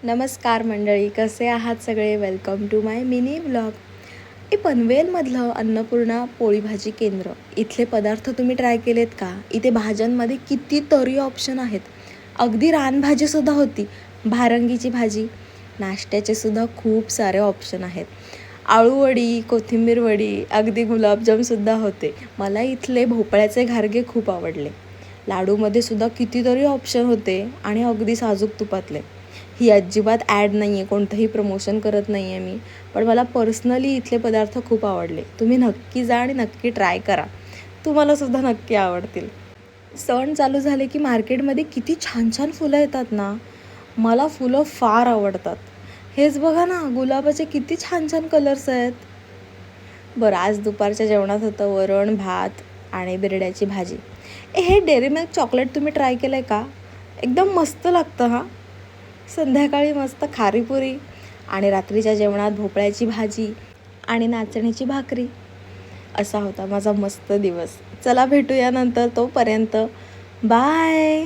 नमस्कार मंडळी, कसे आहात सगळे? Welcome to my mini blog. पनवेलमधलं अन्नपूर्णा पोळी भाजी केंद्र, इथले पदार्थ तुम्ही ट्राय केलेत का? इथे भाज्यांमध्ये कितीतरी ऑप्शन आहेत. अगदी रानभाजीसुद्धा होती, भारंगीची भाजी. नाश्त्याचे सुद्धा खूप सारे ऑप्शन आहेत. आळूवडी, कोथिंबीर वडी, अगदी गुलाबजामसुद्धा होते. मला इथले भोपळ्याचे घारगे खूप आवडले. लाडूमध्ये सुद्धा कितीतरी ऑप्शन होते आणि अगदी साजूक तुपातले. ही अजिबात ॲड नाही आहे, कोणतंही प्रमोशन करत नाही आहे मी, पण मला पर्सनली इथले पदार्थ खूप आवडले. तुम्ही नक्की जा आणि नक्की ट्राय करा, तुम्हालासुद्धा नक्की आवडतील. सण चालू झाले की मार्केटमध्ये किती छान छान फुलं येतात ना. मला फुलं फार आवडतात. हेच बघा ना, गुलाबाचे किती छान छान कलर्स आहेत. बरं, आज दुपारच्या जेवणात होतं वरण भात आणि बिरड्याची भाजी. हे डेअरी मिल्क चॉकलेट तुम्ही ट्राय केलं आहे का? एकदम मस्त लागतं हां. संध्याकाळी मस्त खारीपुरी आणि रात्रीच्या जेवणात भोपळ्याची भाजी आणि नाचणीची भाकरी. असा होता माझा मस्त दिवस. चला भेटूया नंतर, तोपर्यंत बाय.